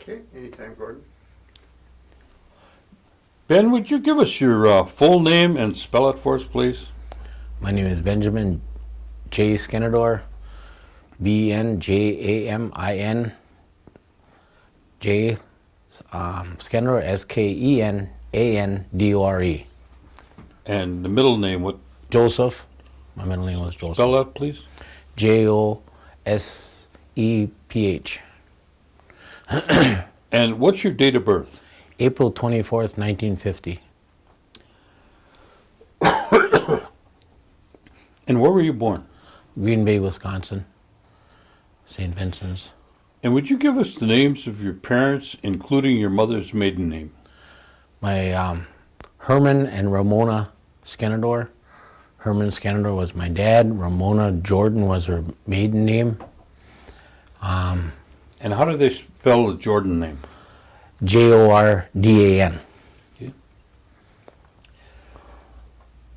Okay, anytime, Gordon. Ben, would you give us your full name and spell it for us, please? My name is Benjamin J. Skenandore, Benjamin J. Skenandore, Skenandore. And the middle name, what? Joseph. My middle name was Joseph. Spell that, please. Joseph. And what's your date of birth? April 24th, 1950. And where were you born? Green Bay, Wisconsin. St. Vincent's. And would you give us the names of your parents, including your mother's maiden name? My Herman and Ramona Skenandore. Herman Skenandore was my dad. Ramona Jordan was her maiden name. And how do they spell the Jordan name? Jordan. Okay.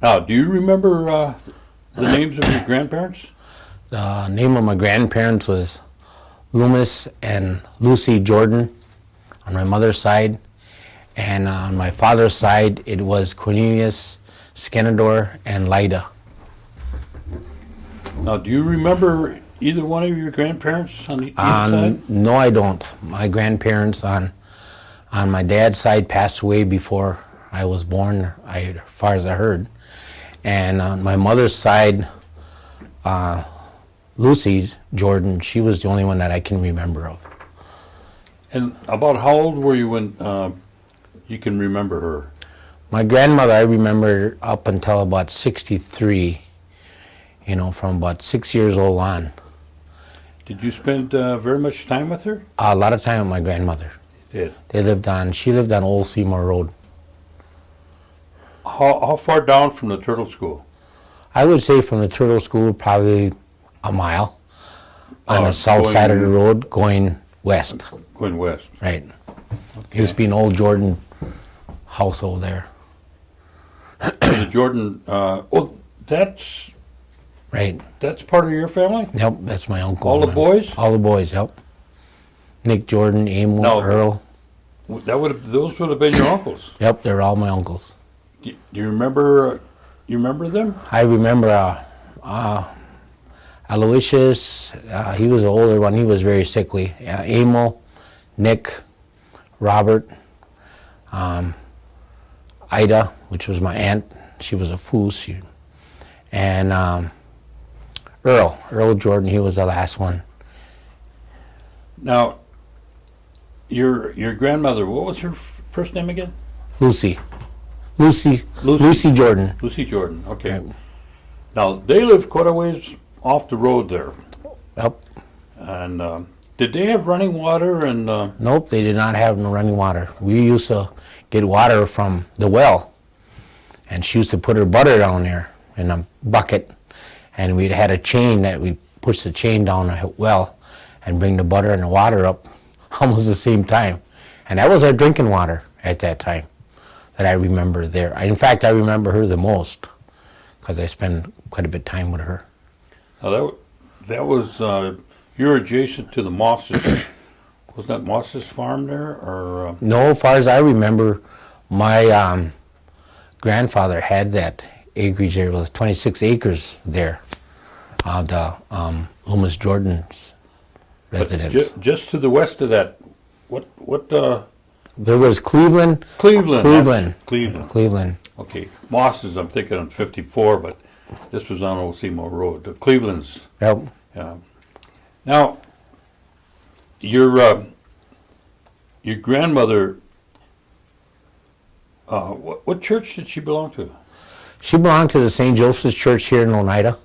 Now, do you remember the names of your grandparents? The name of my grandparents was Loomis and Lucy Jordan on my mother's side. And on my father's side, it was Cornelius Skenandore and Lida. Now, do you remember either one of your grandparents on either side? No, I don't. My grandparents on my dad's side passed away before I was born, as far as I heard. And on my mother's side, Lucy Jordan, she was the only one that I can remember of. And about how old were you when you can remember her? My grandmother, I remember up until about 63, from about 6 years old on. Did you spend very much time with her? A lot of time with my grandmother. You did. She lived on Old Seymour Road. How far down from the turtle school? I would say from the turtle school, probably a mile on the south side of the road going west. Going west. Right. Okay. Used to be an old Jordan house over there. The Jordan, that's... Right. That's part of your family? Yep, that's my uncle. All the boys? All the boys, yep. Nick Jordan, Amo, Earl. Those would have been your uncles. Yep, they're all my uncles. Do you remember them? I remember Aloysius, he was the older one, he was very sickly. Amo, Nick, Robert, Ida, which was my aunt, she was a foos, and Earl Jordan, he was the last one. Now, your grandmother, what was her first name again? Lucy Jordan. Lucy Jordan, okay. Right. Now, they lived quite a ways off the road there. Yep. And did they have running water? And Nope, they did not have no running water. We used to get water from the well, and she used to put her butter down there in a bucket, and we had a chain that we push the chain down the well and bring the butter and the water up almost the same time. And that was our drinking water at that time that I remember there. In fact, I remember her the most because I spent quite a bit of time with her. Now that was, you're adjacent to the Mosses. Was that Mosses farm there? Or No, as far as I remember, my grandfather had that acreage there. It was 26 acres there, the Loomis Jordan's residence. Just to the west of that, what There was Cleveland. Cleveland. Okay, Mosses, I'm thinking on 54, but this was on Old Seymour Road. The Cleveland's. Yep. Yeah. Now, your grandmother, what church did she belong to? She belonged to the St. Joseph's Church here in Oneida.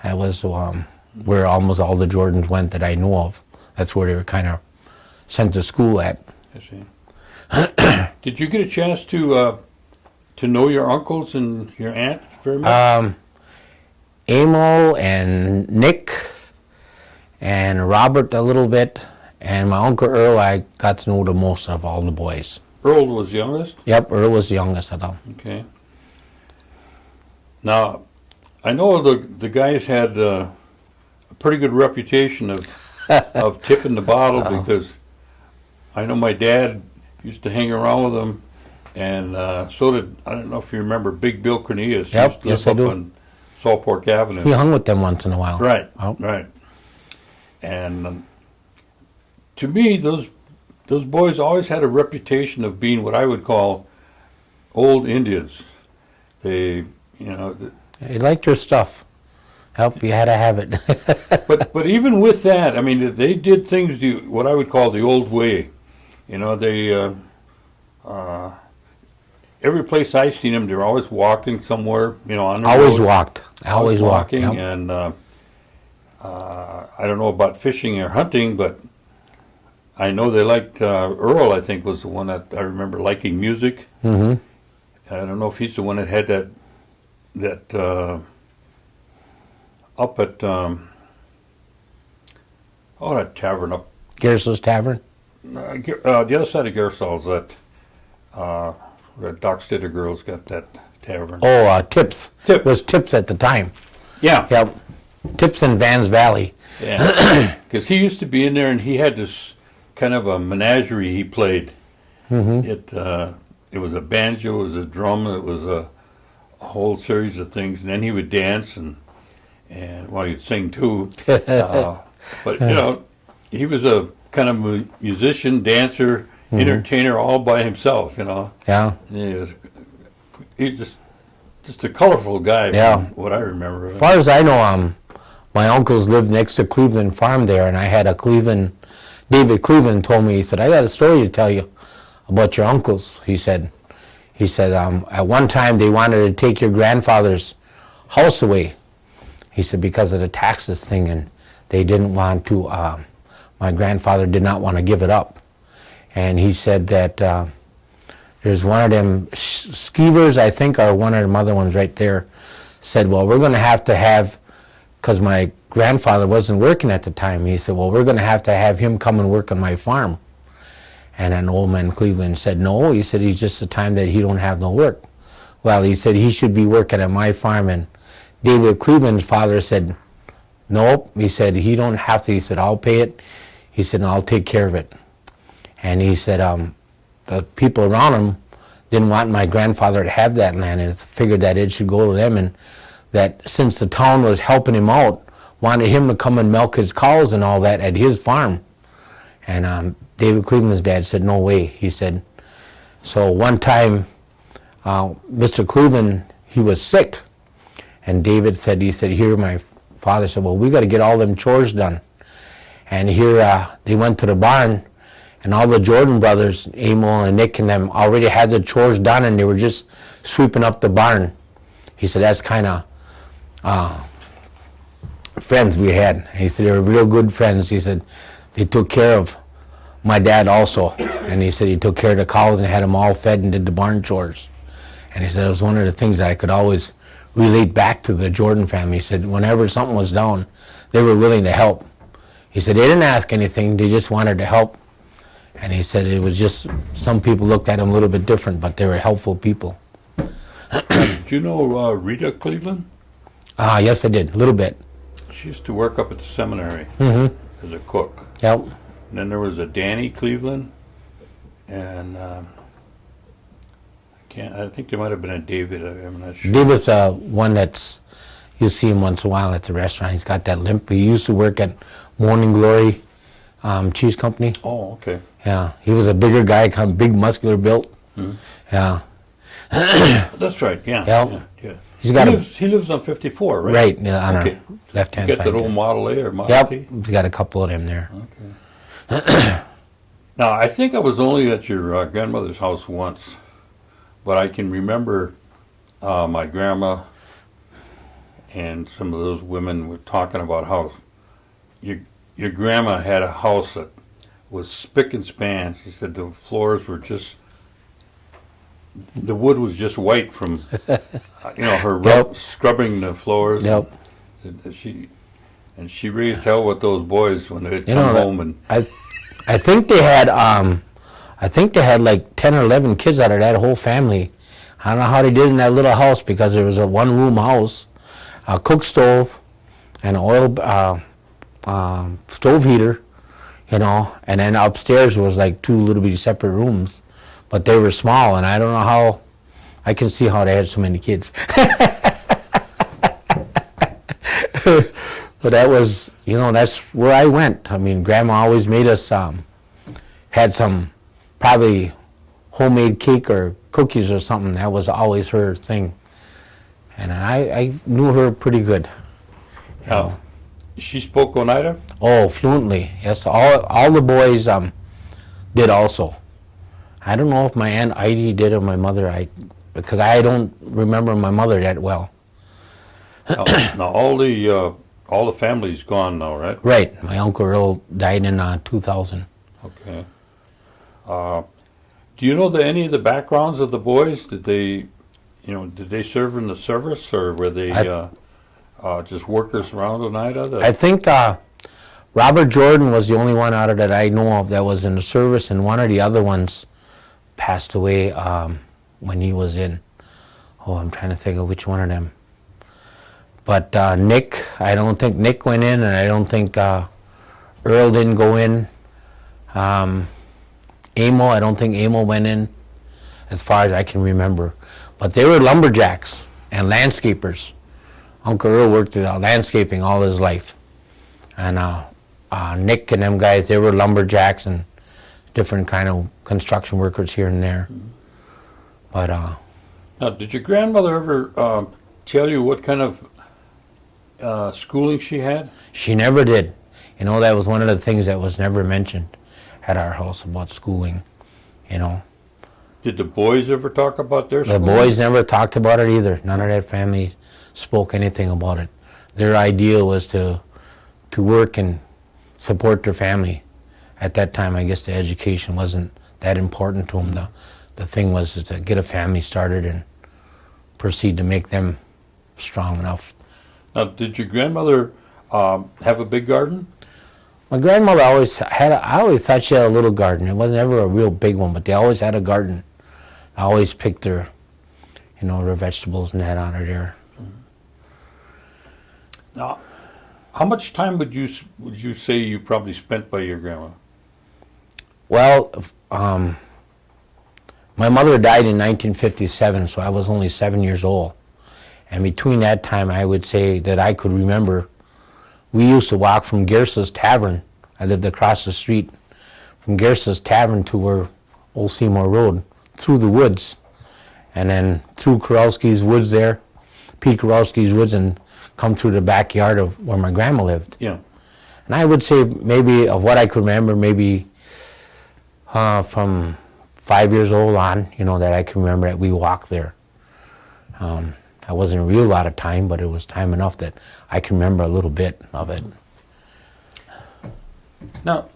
That was where almost all the Jordans went that I know of. That's where they were kind of sent to school at. I see. Did you get a chance to know your uncles and your aunt very much? Amo and Nick and Robert a little bit, and my Uncle Earl I got to know the most of all the boys. Earl was youngest? Yep, Earl was the youngest of them. Okay. Now, I know the guys had a pretty good reputation of tipping the bottle because I know my dad used to hang around with them, and so did, I don't know if you remember Big Bill Cornelius. He Yep, used to yes, live I up do. on Salt Fork Avenue. He hung with them once in a while. Right, Oh. right. And to me, those boys always had a reputation of being what I would call old Indians. They, He liked your stuff. Help, you had to have it. but even with that, I mean, they did things what I would call the old way. They every place I seen them, they're always walking somewhere. On the Always road. walked. Always walked. walking, Yep. and I don't know about fishing or hunting, but I know they liked Earl. I think was the one that I remember liking music. Mm-hmm. I don't know if he's the one that had that up at that tavern up Garrison's Tavern. the other side of Garsol's that Doc Stitter girls got that tavern. Oh, Tips. Tip. It was Tips at the time. Yeah, Yep. Tips in Vans Valley. yeah. Because he used to be in there, and he had this kind of a menagerie he played. Mm-hmm. It was a banjo, it was a drum, it was a whole series of things, and then he would dance and well, he'd sing too. But he was a kind of musician, dancer, entertainer, all by himself. Yeah. He's just a colorful guy. Yeah. From what I remember. As far as I know, my uncles lived next to Cleveland Farm there, and I had David Cleveland told me, he said, I got a story to tell you about your uncles. He said, at one time they wanted to take your grandfather's house away. He said, because of the taxes thing, and they didn't want to, my grandfather did not want to give it up. And he said that there's one of them skeevers, I think, or one of them other ones right there, said, well, we're going to have, because my grandfather wasn't working at the time, he said, well, we're going to have him come and work on my farm. And an old man Cleveland said, no, he said, he's just the time that he don't have no work. Well, he said, he should be working at my farm. And David Cleveland's father said, nope. He said, he don't have to. He said, I'll pay it. He said, I'll take care of it. And he said, the people around him didn't want my grandfather to have that land, and figured that it should go to them, and that since the town was helping him out, wanted him to come and milk his cows and all that at his farm. And David Cleveland's dad said, no way. He said, so one time, Mr. Cleveland, he was sick. And David said, here, my father said, well, we got to get all them chores done. And here they went to the barn, and all the Jordan brothers, Emil and Nick and them, already had the chores done, and they were just sweeping up the barn. He said, that's kind of friends we had. He said, they were real good friends. He said, they took care of my dad also. And he said he took care of the cows and had them all fed and did the barn chores. And he said it was one of the things that I could always relate back to the Jordan family. He said whenever something was down, they were willing to help. He said they didn't ask anything, they just wanted to help. And he said it was just, some people looked at him a little bit different, but they were helpful people. Did you know Rita Cleveland? Yes, I did, a little bit. She used to work up at the seminary as a cook. Yep. And then there was a Danny Cleveland, and I think there might have been a David. I'm not sure. David's one that's, you see him once in a while at the restaurant. He's got that limp. He used to work at Morning Glory Cheese Company. Oh, okay. Yeah, he was a bigger guy, kind of big, muscular built. Yeah. That's right. Yeah. Yep. Yeah. He's got he lives on 54, right? right, yeah, on Okay. our left-hand You side. got that old there. Model A or Model Yep, T? he's got a couple of them there. Okay. Now, I think I was only at your grandmother's house once, but I can remember my grandma and some of those women were talking about how your grandma had a house that was spick and span. She said the floors were just, the wood was just white from, her Yep. scrubbing the floors. Yep. And she raised hell with those boys when they'd You come know, home. And I think they had like 10 or 11 kids out of that whole family. I don't know how they did in that little house, because there was a one-room house, a cook stove, and an oil stove heater, you know, and then upstairs was like two little bitty separate rooms, but they were small, and I don't know how, I can see how they had so many kids. But that was, you know, that's where I went. I mean, Grandma always made us, had some probably homemade cake or cookies or something. That was always her thing. And I knew her pretty good. You know. She spoke Oneida? Oh, fluently. Yes, all the boys did also. I don't know if my Aunt Heidi did or my mother, because I don't remember my mother that well. Now all the family's gone now, right? Right. My Uncle Earl died in 2000. Okay. Do you know any of the backgrounds of the boys? Did they serve in the service, or were they just workers around Oneida? I think Robert Jordan was the only one out of that I know of that was in the service, and one of the other ones passed away when he was in. Oh, I'm trying to think of which one of them. But Nick, I don't think Nick went in, and I don't think Earl didn't go in. Amo, I don't think Amo went in, as far as I can remember. But they were lumberjacks and landscapers. Uncle Earl worked at landscaping all his life. And Nick and them guys, they were lumberjacks and different kind of construction workers here and there. But now, did your grandmother ever tell you what kind of schooling she had? she never did. You know, that was one of the things that was never mentioned at our house about schooling, you know. Did the boys ever talk about their The schooling? boys never talked about it either. None of that family spoke anything about it. Their idea was to work and support their family. At that time, I guess the education wasn't that important to them. The thing was to get a family started and proceed to make them strong enough. Now, did your grandmother have a big garden? My grandmother always had, I always thought she had a little garden. It wasn't ever a real big one, but they always had a garden. I always picked their, you know, their vegetables and that on her there. Now, how much time would you say you probably spent by your grandma? Well, my mother died in 1957, so I was only 7 years old. And between that time, I would say that I could remember, we used to walk from Gersa's Tavern. I lived across the street from Gersa's Tavern to where Old Seymour Road, through the woods, and then through Kurowski's woods there, Pete Kurowski's woods, and come through the backyard of where my grandma lived. Yeah. And I would say maybe of what I could remember, maybe from 5 years old on, you know, that I can remember that we walked there. I wasn't a real lot of time, but it was time enough that I can remember a little bit of it. Now,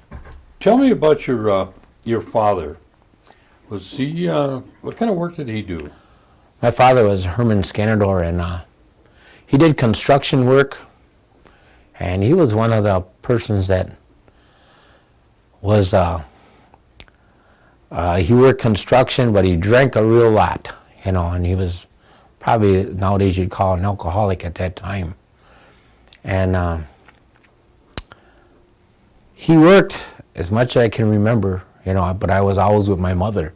tell me about your father. Was he, what kind of work did he do? My father was Herman Skenandore, and he did construction work, and he was one of the persons that was, he worked construction, but he drank a real lot, you know, and he was probably nowadays you'd call an alcoholic at that time. And he worked as much as I can remember, you know, but I was always with my mother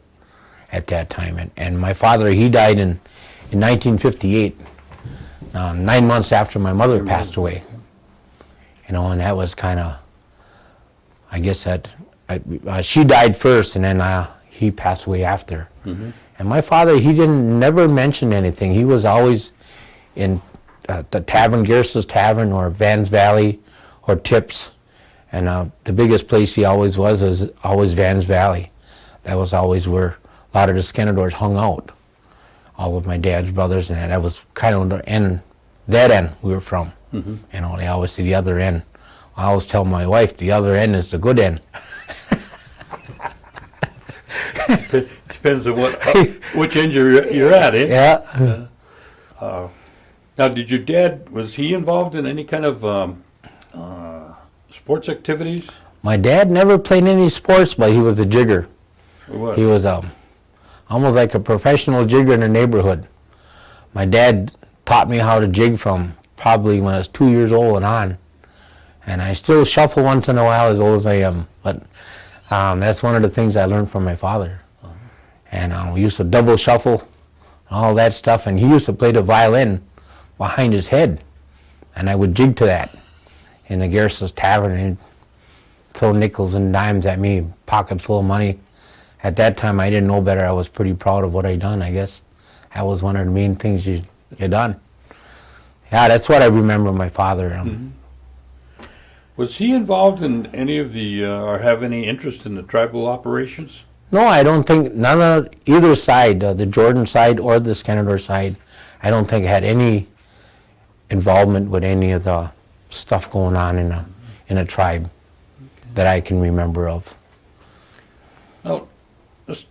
at that time. And my father, he died in 1958, 9 months after my mother passed away. You know, and that was kind of, I guess that, she died first, and then he passed away after. Mm-hmm. And my father, he never mention anything. He was always in the tavern, Gersa's Tavern, or Vans Valley, or Tips. And the biggest place he always was always Vans Valley. That was always where a lot of the Skenandores hung out. All of my dad's brothers, and that was kind of the end, that end we were from. Mm-hmm. You know, they always say the other end. I always tell my wife the other end is the good end. Depends on which end you're at, eh? Yeah. Now, did your dad, was he involved in any kind of sports activities? My dad never played any sports, but he was a jigger. What? He was almost like a professional jigger in the neighborhood. My dad taught me how to jig from probably when I was 2 years old and on. And I still shuffle once in a while, as old as I am. But that's one of the things I learned from my father. And we used to double shuffle, all that stuff. And he used to play the violin behind his head. And I would jig to that in the Garris's Tavern. And he'd throw nickels and dimes at me, pocket full of money. At that time, I didn't know better. I was pretty proud of what I'd done, I guess. That was one of the main things you done. Yeah, that's what I remember my father. Was he involved in any of the, or have any interest in the tribal operations? No, I don't think, none of either side, the Jordan side or the Skenandore side, I don't think had any involvement with any of the stuff going on in a tribe that I can remember of. Now, let's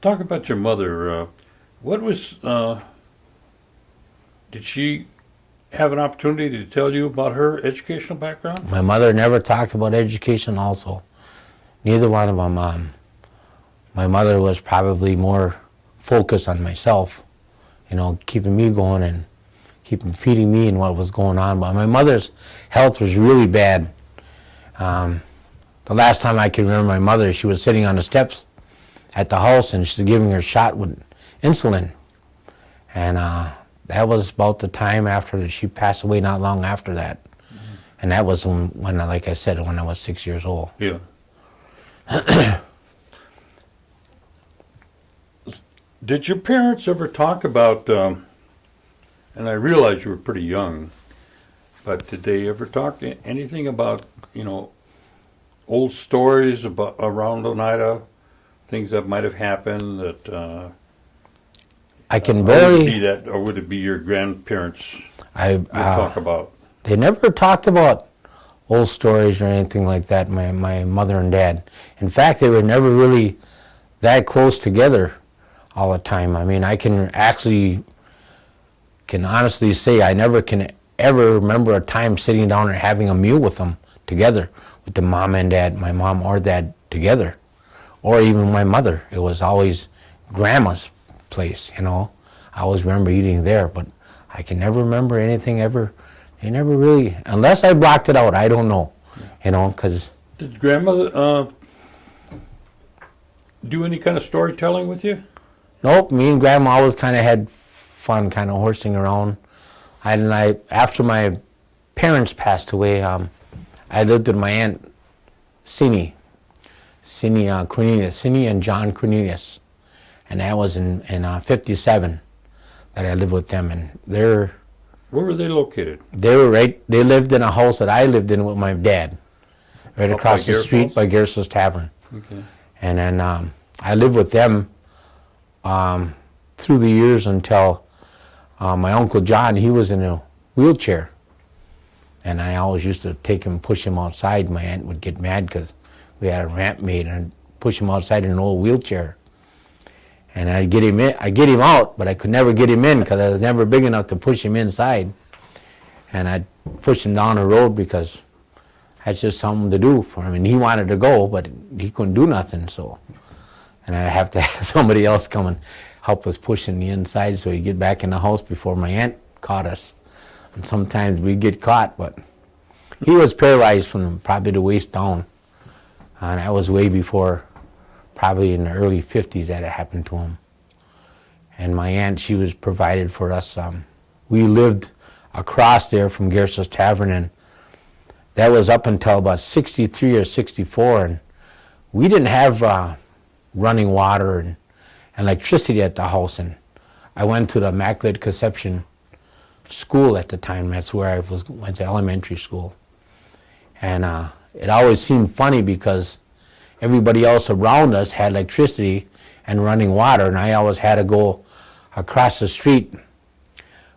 talk about your mother. What was, did she have an opportunity to tell you about her educational background? My mother never talked about education also. Neither one of them. My mother was probably more focused on myself, keeping me going and feeding me and what was going on. But my mother's health was really bad. The last time I can remember my mother, she was sitting on the steps at the house and she was giving her shot with insulin. And that was about the time after she passed away, not long after that. And that was when, like I said, when I was 6 years old. Yeah. Did your parents ever talk about, and I realize you were pretty young, but did they ever talk anything about, old stories about around Oneida, things that might have happened that I can would barely. it be that, or would it be your grandparents would talk about? They never talked about old stories or anything like that, my mother and dad. In fact, they were never really that close together all the time. I mean, I can honestly say I never can ever remember a time sitting down and having a meal with them together, with the mom and dad, my mom or dad together, or even my mother. It was always grandma's place, I always remember eating there, but I can never remember anything ever. They never really, unless I blocked it out, I don't know, because... Did grandmother do any kind of storytelling with you? Nope, me and grandma always kind of had fun, kind of horsing around. After my parents passed away, I lived with my aunt, Cindy Cornelius, Cindy and John Cornelius. And that was in 57 that I lived with them. And where were they located? They lived in a house that I lived in with my dad, right across the street by Garris's Tavern. Okay. And then I lived with them through the years until my Uncle John, he was in a wheelchair. And I always used to take him, push him outside. My aunt would get mad because we had a ramp made and push him outside in an old wheelchair. And I'd get him out, but I could never get him in because I was never big enough to push him inside. And I'd push him down the road because that's just something to do for him. And he wanted to go, but he couldn't do nothing, so. And I'd have to have somebody else come and help us push him the inside so he'd get back in the house before my aunt caught us. And sometimes we'd get caught, but he was paralyzed from probably the waist down. And that was way before, probably in the early 50s that it happened to him. And my aunt, she was provided for us. We lived across there from Garris's Tavern, and that was up until about 63 or 64. And we didn't have running water and electricity at the house. And I went to the Immaculate Conception School at the time. That's where I went to elementary school. And it always seemed funny because everybody else around us had electricity and running water, and I always had to go across the street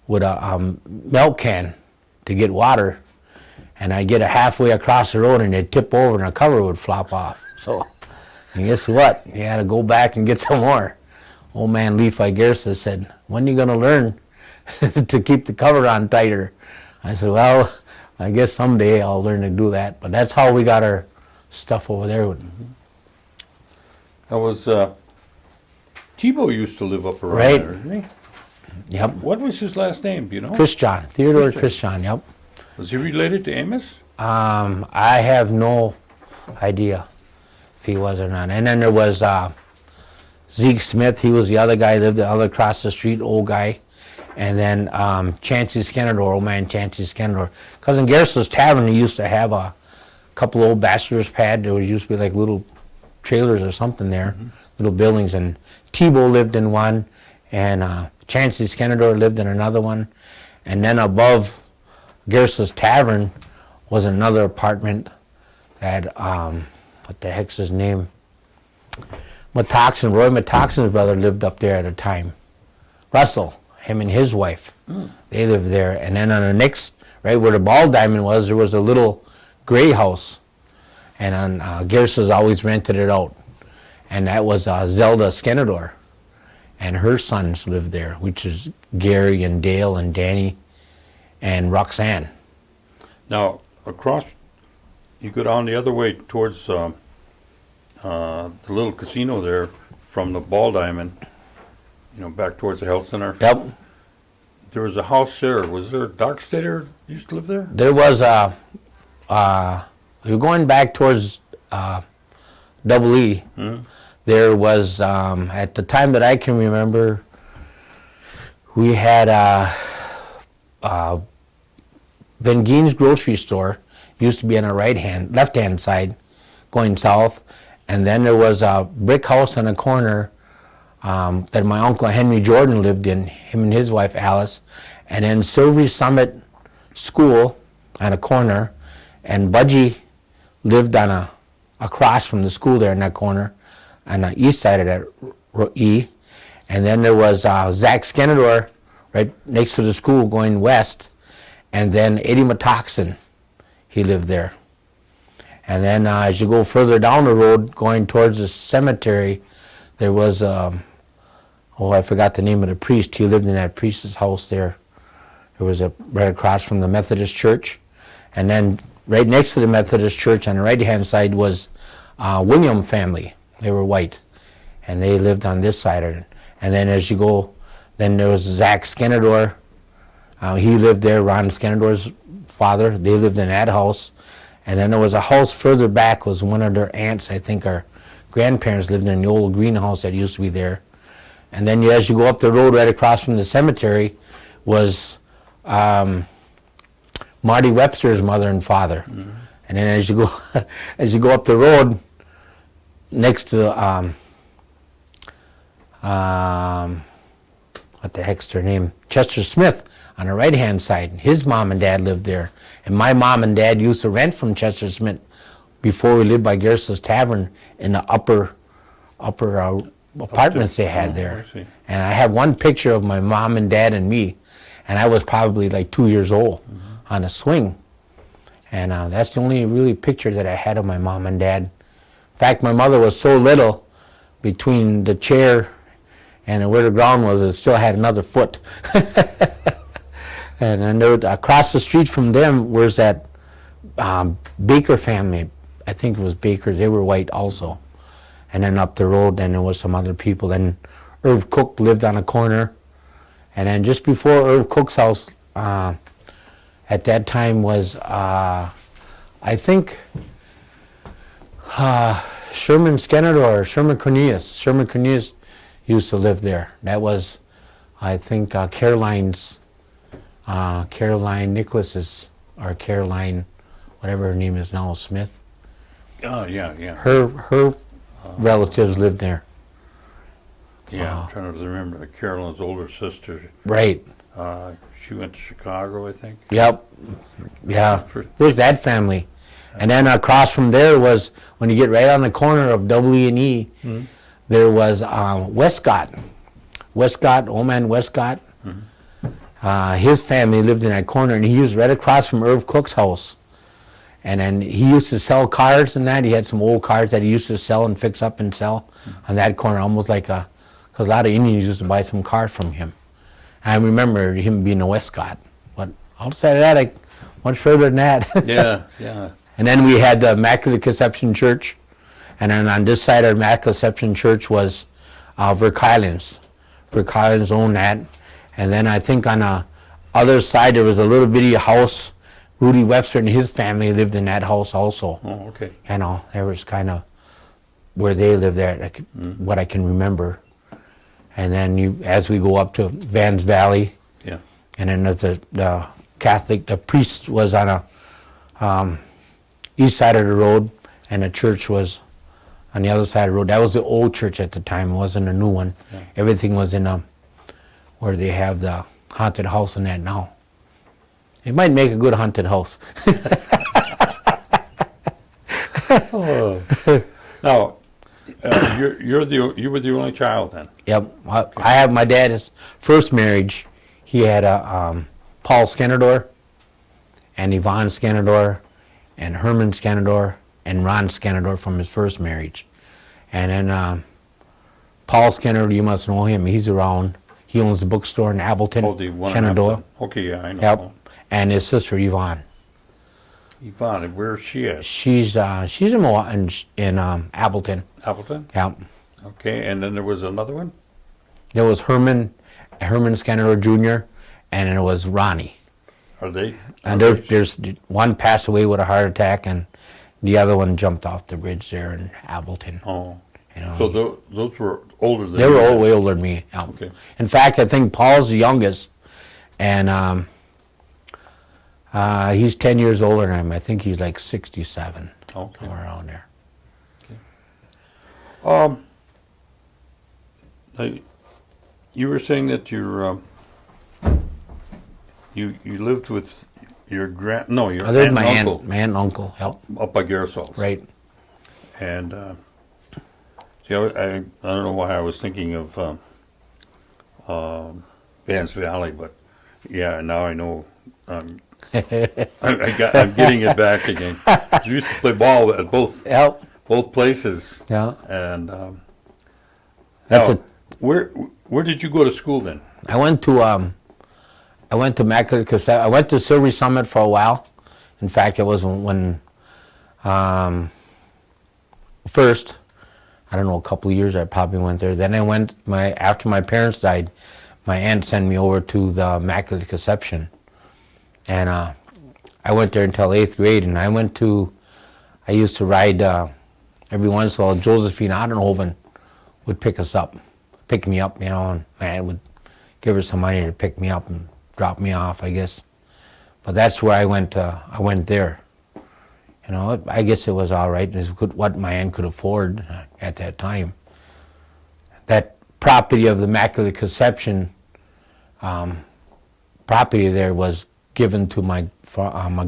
with a milk can to get water, and I'd get it halfway across the road and it'd tip over and the cover would flop off. So, and guess what? You had to go back and get some more. Old man Levi Garrison said, "When are you going to learn to keep the cover on tighter?" I said, "Well, I guess someday I'll learn to do that." But that's how we got our stuff over there. That was, Tebow used to live up around Right. there, didn't he? Yep. What was his last name, do you know? Christian, Theodore Christian, yep. Was he related to Amos? I have no idea if he was or not. And then there was Zeke Smith. He was the other guy, lived the other across the street, old guy. And then Chancey Skenandore, old man Chancey Skenandore. Because in Garrison's Tavern, he used to have a couple old bachelor's pad. There used to be like little trailers or something there, little buildings. And Tebow lived in one, and Chancey Skenandore lived in another one. And then above Garrison's Tavern was another apartment that, what the heck's his name? Roy Matoxin's brother lived up there at a time. Russell, him and his wife, they lived there. And then on the next, right where the Ball Diamond was, there was a little gray house. And Garrison's always rented it out. And that was Zelda Skenandore. And her sons lived there, which is Gary and Dale and Danny and Roxanne. Now, across, you go down the other way towards the little casino there from the Ball Diamond, back towards the health center. Yep. There was a house there. Was there a Doc Stater used to live there? There was you're going back towards Double E. There was, at the time that I can remember, we had Ben Gein's grocery store, used to be on the left-hand side, going south, and then there was a brick house on the corner that my uncle Henry Jordan lived in, him and his wife Alice, and then Silvery Summit School on a corner, and Budgie lived on across from the school there in that corner, on the east side of that E, and then there was Zach Skenandore right next to the school going west, and then Eddie Matoxin, he lived there. And then as you go further down the road going towards the cemetery, there was, I forgot the name of the priest. He lived in that priest's house there. It was right across from the Methodist church. And then right next to the Methodist church on the right-hand side was William family. They were white, and they lived on this side of it. And then as you go, then there was Zach Skenandore. He lived there, Ron Skenadore's father. They lived in that house. And then there was a house further back, was one of their aunts, I think our grandparents lived in the old greenhouse that used to be there. And then as you go up the road right across from the cemetery was Marty Webster's mother and father. And then as you go up the road next to what the heck's their name? Chester Smith on the right-hand side. His mom and dad lived there. And my mom and dad used to rent from Chester Smith before we lived by Garrison's Tavern in the upper apartments they had there. And I have one picture of my mom and dad and me, and I was probably like 2 years old on a swing. And that's the only really picture that I had of my mom and dad. In fact, my mother was so little, between the chair and where the ground was, it still had another foot. And then across the street from them was that Baker family. I think it was Bakers. They were white also. And then up the road, then there was some other people. Then Irv Cook lived on a corner. And then just before Irv Cook's house, at that time was, I think, Sherman Skenandore or Sherman Cornelius. Sherman Cornelius used to live there. That was, I think, Caroline Nicholas's, or Caroline, whatever her name is now, Smith. Oh, yeah. Her relatives lived there. Yeah, I'm trying to remember Carolyn's older sister. Right. She went to Chicago, I think. Yep. Yeah. It was that family. And then across from there was, when you get right on the corner of W and E, there was Westcott. Old man Westcott. His family lived in that corner, and he was right across from Irv Cook's house. And then he used to sell cars and that. He had some old cars that he used to sell and fix up and sell on that corner, almost like because a lot of Indians used to buy some cars from him. I remember him being a Westcott. But outside of that, like, much further than that. Yeah. And then we had the Immaculate Conception Church. And then on this side of the Immaculate Conception Church was Verkylands. Verkylands owned that. And then I think on the other side there was a little bitty house Rudy Webster and his family lived in that house also. Oh, okay. You know, there was kind of where they lived there, what I can remember. And then as we go up to Vans Valley, Yeah. and then there's the Catholic, the priest was on a east side of the road, and the church was on the other side of the road. That was the old church at the time. It wasn't a new one. Yeah. Everything was in where they have the haunted house and that now. It might make a good haunted house. Oh. Now, you were the only child then. Yep. I have my dad's first marriage. He had a Paul Skenandore and Yvonne Skenandore and Herman Skenandore and Ron Skenandore from his first marriage. And then Paul Skenandore, you must know him. He's around. He owns the bookstore in Appleton. Oh, the one in Shenandoah. Appleton. Okay, yeah, I know. Yep. And his sister Yvonne. Yvonne, where's she at? She's in Appleton. Appleton? Yep. Okay, and then there was another one? There was Herman Skenandore Jr. and it was Ronnie. Are they? And there's one passed away with a heart attack, and the other one jumped off the bridge there in Appleton. Oh. You know, So those were older than they were you. way older than me. Yeah. Okay. In fact, I think Paul's the youngest, and he's 10 years older than him. I think he's like 67, Okay. somewhere around there. Now, you were saying that you lived with your your I lived aunt with and my uncle aunt and uncle. Yep. up by Garrisals. Right. And see, I don't know why I was thinking of Vans Valley, but yeah, now I know. I'm getting it back again. We used to play ball at Yep. both places, Yeah. and At now, the- where did you go to school then? I went to Immaculate Conception. I went to Silvery Summit for a while. In fact, it was when first, I don't know, a couple of years I probably went there. Then I went after my parents died, my aunt sent me over to the Immaculate Conception, and I went there until 8th grade. And I used to ride every once in a while. Josephine Ottenhoven would pick me up, you know, and my aunt would give her some money to pick me up and drop me off, I guess. But that's where I went there. You know, I guess it was all right. It was what my aunt could afford at that time. That property of the Immaculate Conception, property there was given to my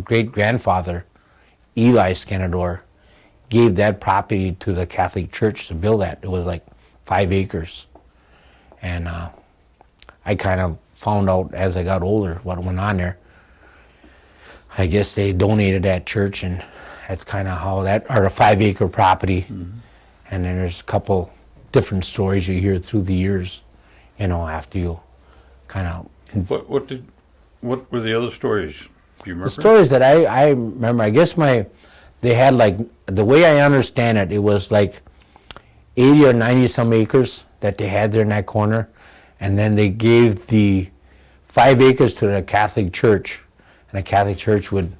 great-grandfather, Eli Skenandore, gave that property to the Catholic Church to build that. It was like 5 acres. And I kind of found out as I got older what went on there. I guess they donated that church, and that's kind of how or a 5 acre property. Mm-hmm. And then there's a couple different stories you hear through the years, you know, after you kind of. What were the other stories? Do you remember? The stories that I remember, I guess they had like, the way I understand it, it was like 80 or 90 some acres that they had there in that corner, and then they gave the 5 acres to the Catholic Church, and the Catholic Church would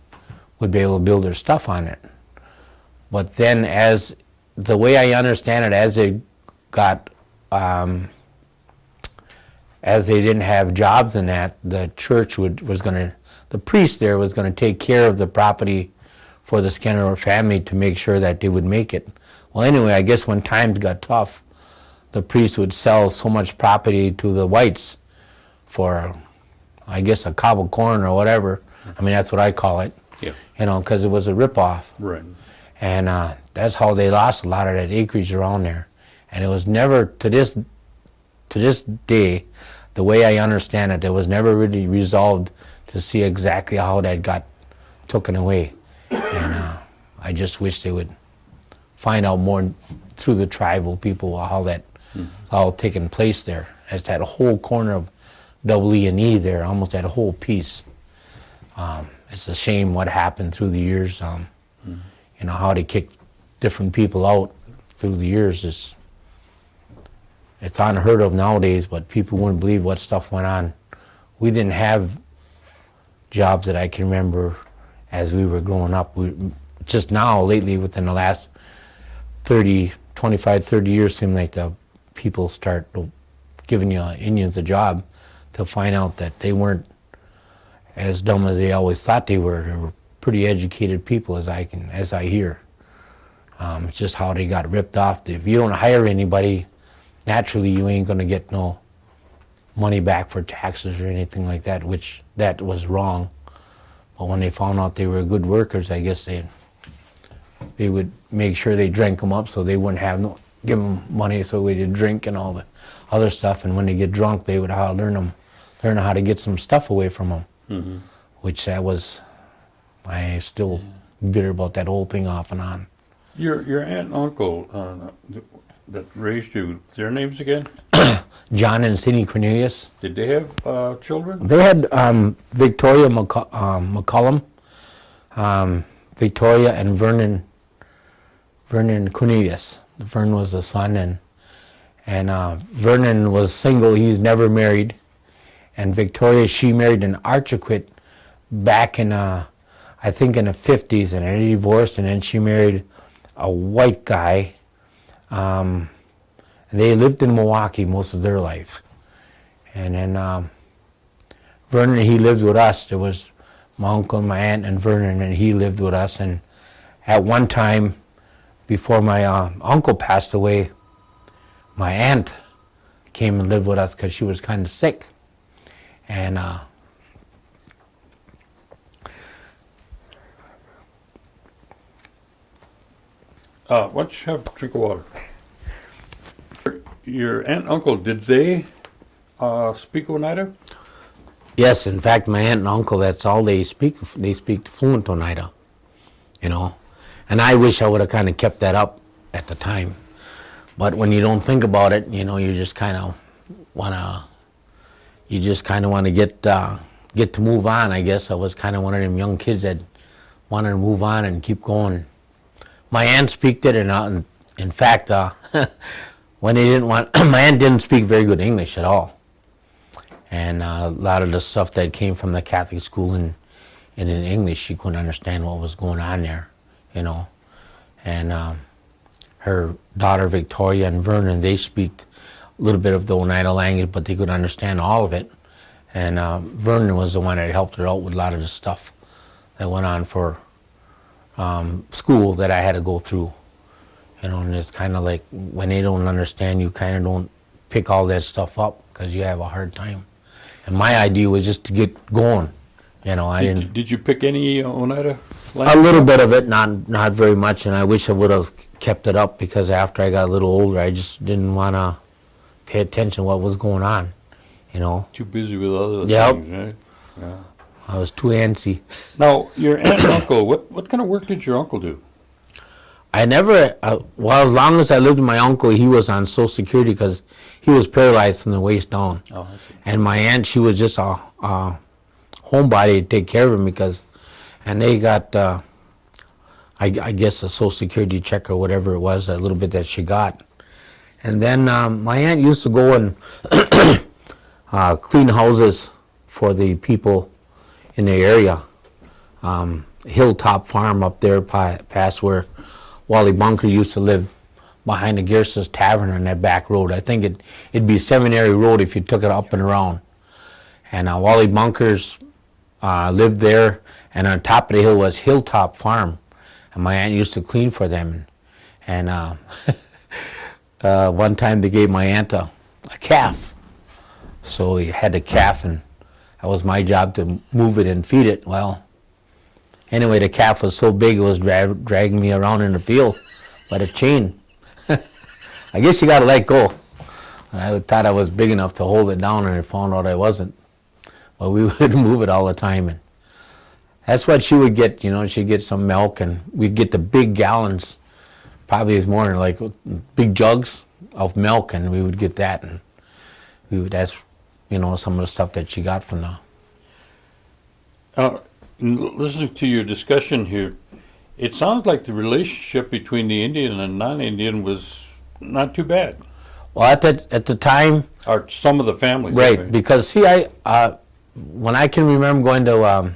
be able to build their stuff on it. But then, as the way I understand it, as they got, as they didn't have jobs in that, the church the priest there was going to take care of the property for the Skenandore family to make sure that they would make it. Well, anyway, I guess when times got tough, the priest would sell so much property to the whites for, I guess, a cob of corn or whatever. I mean, that's what I call it. Yeah. You know, because it was a ripoff. Right. And that's how they lost a lot of that acreage around there. And it was never, to this day, the way I understand it, it was never really resolved to see exactly how that got taken away. And I just wish they would find out more through the tribal people how that all taken place there. It's that whole corner of double E and E there, almost that whole piece. It's a shame what happened through the years. You know, how they kicked different people out through the years. It's unheard of nowadays, but people wouldn't believe what stuff went on. We didn't have jobs that I can remember as we were growing up. We just now, lately, within the last 30 years, seem like the people start giving you Indians a job to find out that they weren't as dumb as they always thought they were. They were pretty educated people, as I hear. It's just how they got ripped off. If you don't hire anybody, naturally you ain't gonna get no money back for taxes or anything like that, which that was wrong. But when they found out they were good workers, I guess they would make sure they drank them up so they wouldn't give them money so we did drink and all the other stuff. And when they get drunk, they would learn how to get some stuff away from them. Mm-hmm. Which I still bitter about that whole thing off and on. Your aunt and uncle that raised you, their names again? John and Sidney Cornelius. Did they have children? They had Victoria McCullum, Victoria and Vernon Cornelius. Vern was the son, and Vernon was single. He's never married. And Victoria, she married an architect back in, I think in the 50s, and they divorced, and then she married a white guy. They lived in Milwaukee most of their life. And then Vernon, he lived with us. There was my uncle, my aunt, and Vernon, and he lived with us. And at one time, before my uncle passed away, my aunt came and lived with us because she was kind of sick. And why don't you have a drink of water? Your aunt and uncle, did they speak Oneida? Yes, in fact, my aunt and uncle, that's all they speak. They speak fluent Oneida, And I wish I would have kind of kept that up at the time. But when you don't think about it, you just kind of want to get to move on, I guess. I was kind of one of them young kids that wanted to move on and keep going. My aunt speaked it, and in fact, when they didn't want, my aunt didn't speak very good English at all. And a lot of the stuff that came from the Catholic school and in English, she couldn't understand what was going on there, And her daughter Victoria and Vernon, they speak a little bit of the Oneida language, but they couldn't understand all of it. And Vernon was the one that helped her out with a lot of the stuff that went on for school that I had to go through. And it's kind of like when they don't understand, you kind of don't pick all that stuff up because you have a hard time. And my idea was just to get going. Did you pick any Oneida language? A little bit of it, not very much, and I wish I would have kept it up because after I got a little older, I just didn't want to pay attention to what was going on, Too busy with other Yep. things, right? Yeah. I was too antsy. Now, your aunt and uncle, what kind of work did your uncle do? I never, as long as I lived with my uncle, he was on Social Security because he was paralyzed from the waist down. Oh, I see. And my aunt, she was just a homebody to take care of him and they got, I guess, a Social Security check or whatever it was, a little bit that she got. And then my aunt used to go and clean houses for the people in the area. Hilltop Farm up there past where Wally Bunker used to live, behind the Gearsa's Tavern on that back road. I think it'd be Seminary Road if you took it up and around. And Wally Bunkers lived there, and on top of the hill was Hilltop Farm. And my aunt used to clean for them. And one time they gave my aunt a calf. So we had the calf, and that was my job to move it and feed it. Well, anyway, the calf was so big it was dragging me around in the field by the chain. I guess you got to let go. I thought I was big enough to hold it down, and I found out I wasn't. But we would move it all the time. And that's what she would get, she'd get some milk, and we'd get the big gallons, probably as more like big jugs of milk, and we would get that. And that's, some of the stuff that she got from the... Listening to your discussion here, it sounds like the relationship between the Indian and non-Indian was not too bad. Well, at the time... Or some of the families. Right, anyway. because, see, when I can remember going to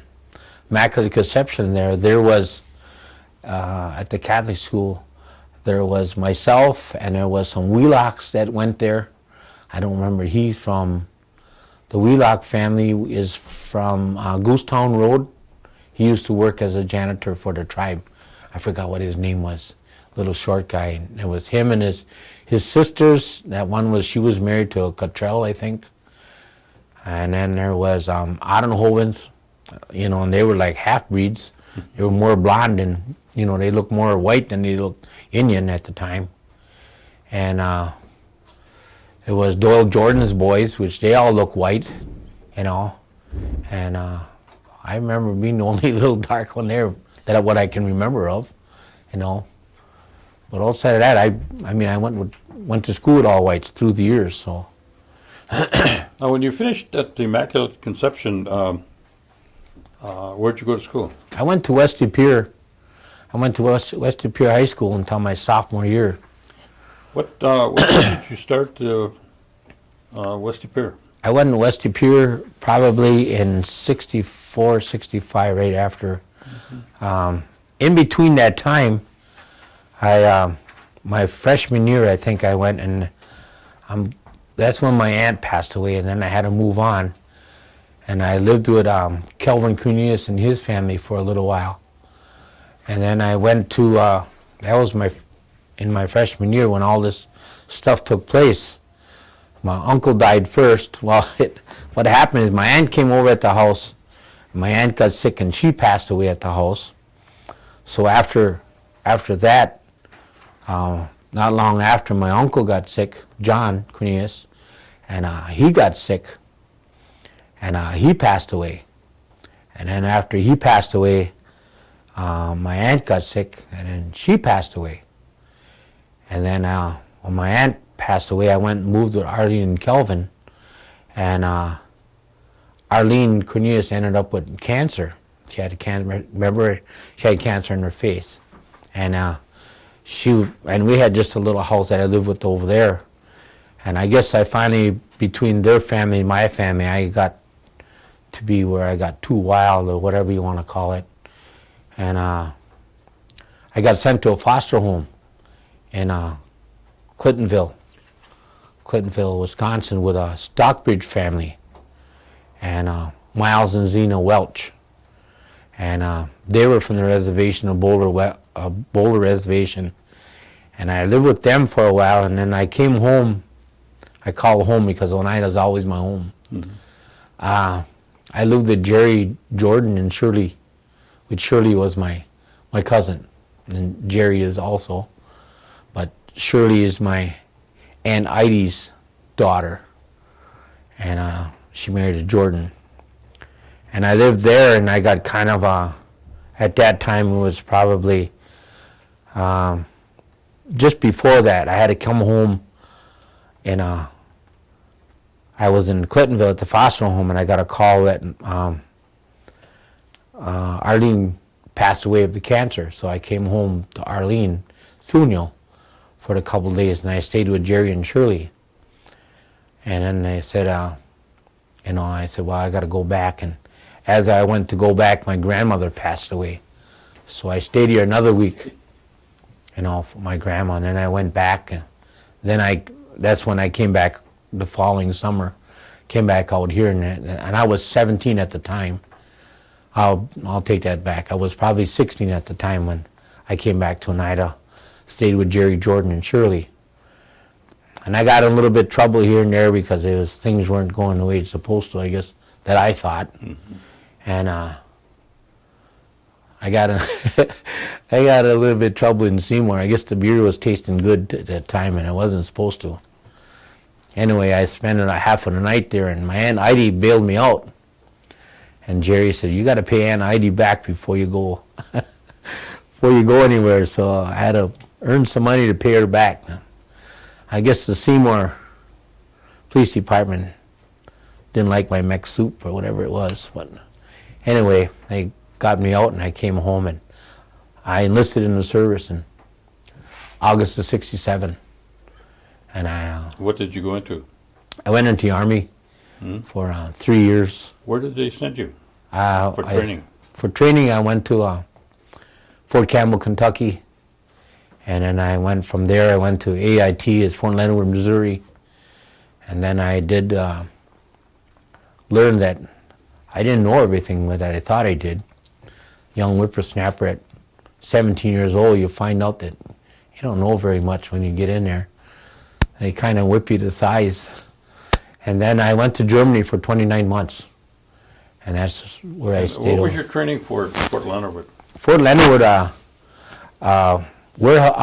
Immaculate Conception there was, at the Catholic school, there was myself and there was some Wheelocks that went there. I don't remember. He's from, the Wheelock family is from Goosetown Road. He used to work as a janitor for the tribe. I forgot what his name was. Little short guy. And it was him and his sisters. That one was, she was married to a Cottrell, I think. And then there was Ottenhovens, you know, and they were like half-breeds. They were more blonde and, you know, they looked more white than they looked Indian at the time. And it was Doyle Jordan's boys, which they all look white, you know. And I remember being the only little dark one there, that what I can remember of, you know. But outside of that, I mean, I went to school with all whites through the years, so. Now, when you finished at the Immaculate Conception, where'd you go to school? I went to West De Pere. I went to West De Pere High School until my sophomore year. What year did you start West De Pere? I went to West De Pere probably in 64, 65, right after. In between that time, my freshman year, I think I went, and that's when my aunt passed away, and then I had to move on. And I lived with Kelvin Cornelius and his family for a little while. And then I went to, that was in my freshman year when all this stuff took place. My uncle died first. Well, what happened is my aunt came over at the house. My aunt got sick and she passed away at the house. So after that, not long after, my uncle got sick, John Cornelius, and he got sick, and he passed away. And then after he passed away, my aunt got sick, and then she passed away. And then when my aunt passed away, I went and moved with Arlene and Kelvin, and Arlene Cornelius ended up with cancer. She had cancer. Remember, she had cancer in her face, and we had just a little house that I lived with over there. And I guess I finally, between their family and my family, I got to be where I got too wild, or whatever you want to call it. And I got sent to a foster home in Clintonville, Wisconsin, with a Stockbridge family, and Miles and Zena Welch. And they were from the reservation of Boulder Reservation. And I lived with them for a while, and then I came home. I call home because Oneida is always my home. Mm-hmm. I lived with Jerry Jordan and Shirley, which Shirley was my cousin, and Jerry is also. But Shirley is my Aunt Idy's daughter, and she married to Jordan. And I lived there, and I got kind of at that time it was probably just before that, I had to come home, and I was in Clintonville at the foster home, and I got a call that Arlene passed away of the cancer. So I came home to Arlene's funeral for a couple of days, and I stayed with Jerry and Shirley. And then they said, I said, well, I got to go back. And as I went to go back, my grandmother passed away. So I stayed here another week, for my grandma, and then I went back. And then that's when I came back the following summer, came back out here, and I was 17 at the time. I'll take that back. I was probably 16 at the time when I came back to Oneida, stayed with Jerry Jordan and Shirley. And I got in a little bit of trouble here and there because things weren't going the way it's supposed to, I guess, that I thought. Mm-hmm. And I got a little bit of trouble in Seymour. I guess the beer was tasting good at that time, and it wasn't supposed to. Anyway, I spent a half of the night there, and my Aunt Idy bailed me out. And Jerry said, "You got to pay Aunt Idy back before you go, anywhere." So I had to earn some money to pay her back. I guess the Seymour Police Department didn't like my mech soup or whatever it was. But anyway, they got me out, and I came home, and I enlisted in the service in August of '67. And what did you go into? I went into the Army for 3 years. Where did they send you for training? for training, I went to Fort Campbell, Kentucky, and then I went from there. I went to AIT, it's Fort Leonard Wood, Missouri, and then I did learn that I didn't know everything that I thought I did. Young whippersnapper at 17 years old, you find out that you don't know very much when you get in there. They kind of whip you to size. And then I went to Germany for 29 months. And that's where I stayed. What was your training for at Fort Leonard Wood? Fort Leonard Wood,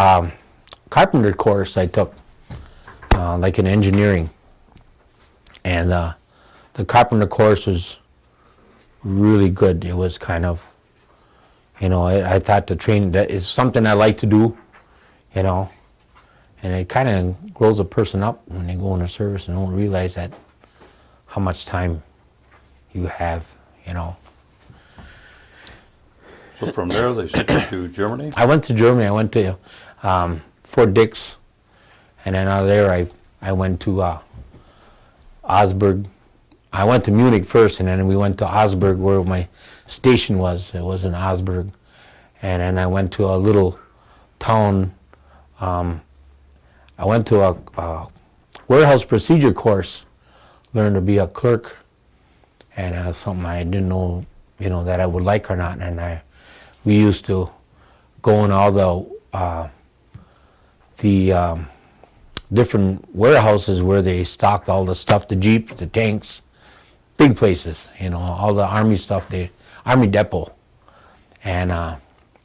carpenter course I took, like in engineering. And the carpenter course was really good. It was kind of, I thought the training, that is something I like to do, and it kind of grows a person up when they go into service and don't realize that how much time you have, So from there, they sent you to Germany? I went to Germany. I went to Fort Dix, and then out of there I went to Augsburg. I went to Munich first, and then we went to Augsburg where my station was. It was in Augsburg. And then I went to a little town. I went to a warehouse procedure course, learned to be a clerk, and something I didn't know, that I would like or not. And we used to go in all the different warehouses where they stocked all the stuff, the Jeeps, the tanks, big places, all the Army stuff, the Army depot. And I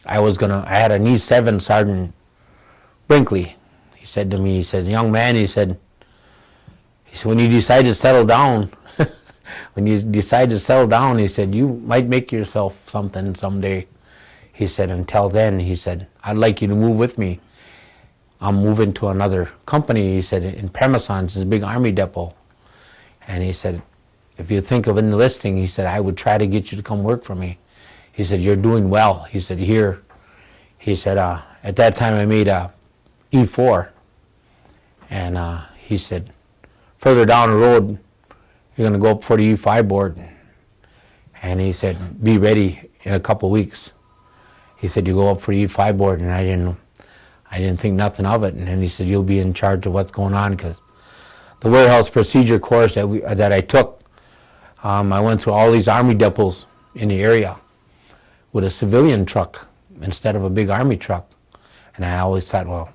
had an E7 Sergeant Brinkley. He said to me, young man, he said, when you decide to settle down, he said, you might make yourself something someday. He said, until then, he said, I'd like you to move with me. I'm moving to another company, he said, in Parmesan, it's a big Army depot. And he said, if you think of enlisting, he said, I would try to get you to come work for me. He said, you're doing well. He said, here. He said, at that time I made a E4. And he said, further down the road, you're going to go up for the E5 board. And he said, be ready in a couple weeks. He said, you go up for the E5 board, and I didn't think nothing of it. And then he said, you'll be in charge of what's going on, because the warehouse procedure course that I took, I went to all these Army depots in the area with a civilian truck instead of a big Army truck. And I always thought, well,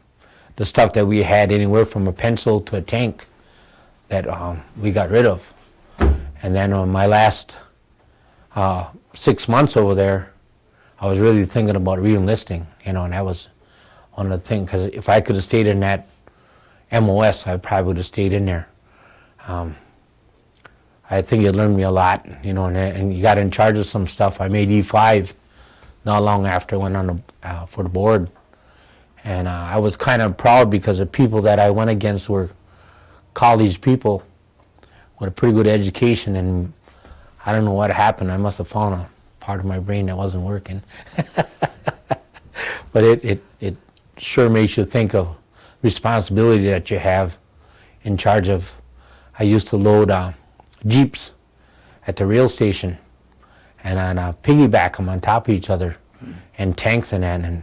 the stuff that we had anywhere from a pencil to a tank that we got rid of. And then on my last 6 months over there, I was really thinking about re-enlisting, and that was one of the things, because if I could have stayed in that MOS, I probably would have stayed in there. I think it learned me a lot, and you got in charge of some stuff. I made E5 not long after I went on for the board. And I was kind of proud because the people that I went against were college people with a pretty good education, and I don't know what happened. I must have found a part of my brain that wasn't working. But it sure makes you think of responsibility that you have in charge of. I used to load Jeeps at the rail station and on piggyback them on top of each other, and tanks and that, and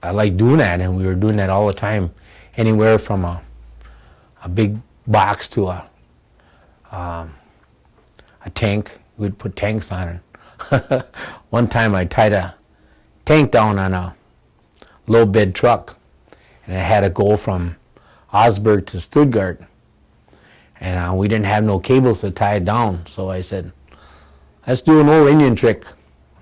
I like doing that, and we were doing that all the time, anywhere from a big box to a tank. We'd put tanks on it. One time I tied a tank down on a low bed truck, and I had to go from Augsburg to Stuttgart, and we didn't have no cables to tie it down. So I said, let's do an old Indian trick.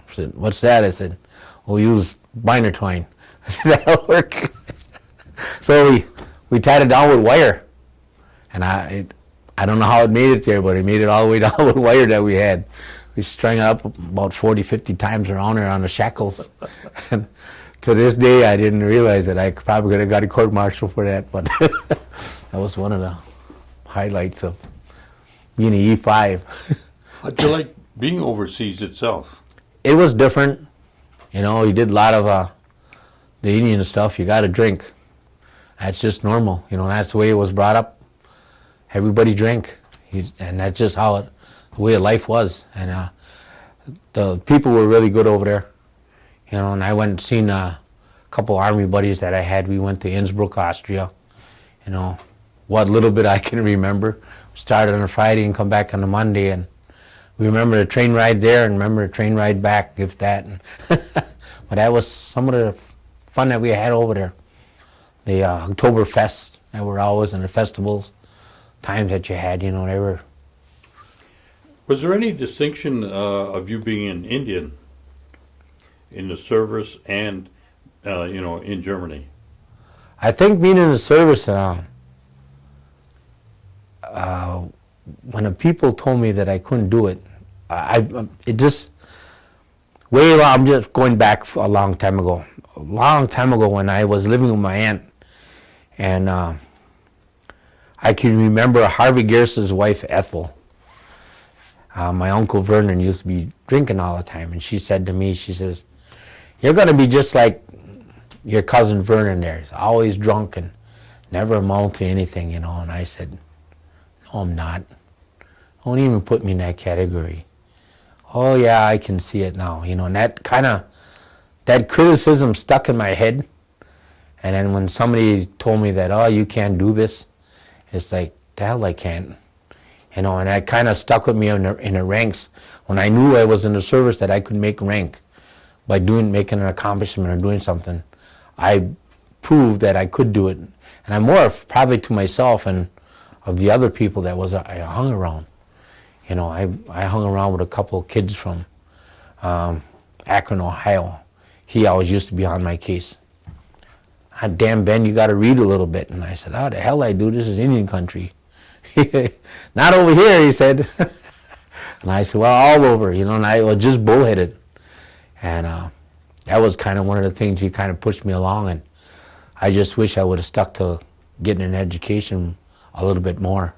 I said, what's that? I said, we'll use binder twine. I said, that'll work. So we tied it down with wire, and I don't know how it made it there, but it made it all the way down with wire that we had. We strung it up about 40, 50 times around there on the shackles. And to this day, I didn't realize that I probably could have got a court-martial for that, but that was one of the highlights of being an E5. How'd you like being overseas itself? It was different. You did a lot of the Indian stuff. You got to drink. That's just normal. That's the way it was brought up. Everybody drank, and that's just how the way of life was. And the people were really good over there, you know. And I went and seen a couple Army buddies that I had. We went to Innsbruck, Austria, you know. What little bit I can remember. Started on a Friday and come back on a Monday, and we remember the train ride there and remember the train ride back, if that. And but that was some of the fun that we had over there. The Oktoberfest that were always, and the festivals, times that you had, you know, they were. Was there any distinction of you being an Indian in the service and, you know, in Germany? I think being in the service, when the people told me that I couldn't do it, it just, I'm just going back a long time ago. A long time ago when I was living with my aunt, and I can remember Harvey Garris's wife, Ethel. My Uncle Vernon used to be drinking all the time, and she said to me, she says, "You're going to be just like your cousin Vernon there. He's always drunk and never amount to anything, you know." And I said, "No, I'm not. Don't even put me in that category." "Oh yeah, I can see it now," you know. And that criticism stuck in my head. And then when somebody told me that, "Oh, you can't do this," it's like, the hell I can't. You know, and that kind of stuck with me in the ranks. When I knew I was in the service that I could make rank by making an accomplishment or doing something, I proved that I could do it. And I'm more probably to myself and of the other people that I hung around. You know, I hung around with a couple of kids from Akron, Ohio. He always used to be on my case. "Damn, Ben, you got to read a little bit." And I said, "Oh, the hell I do. This is Indian country." "Not over here," he said. And I said, "Well, all over," you know. And I was just bullheaded. And that was kind of one of the things he kind of pushed me along. And I just wish I would have stuck to getting an education a little bit more.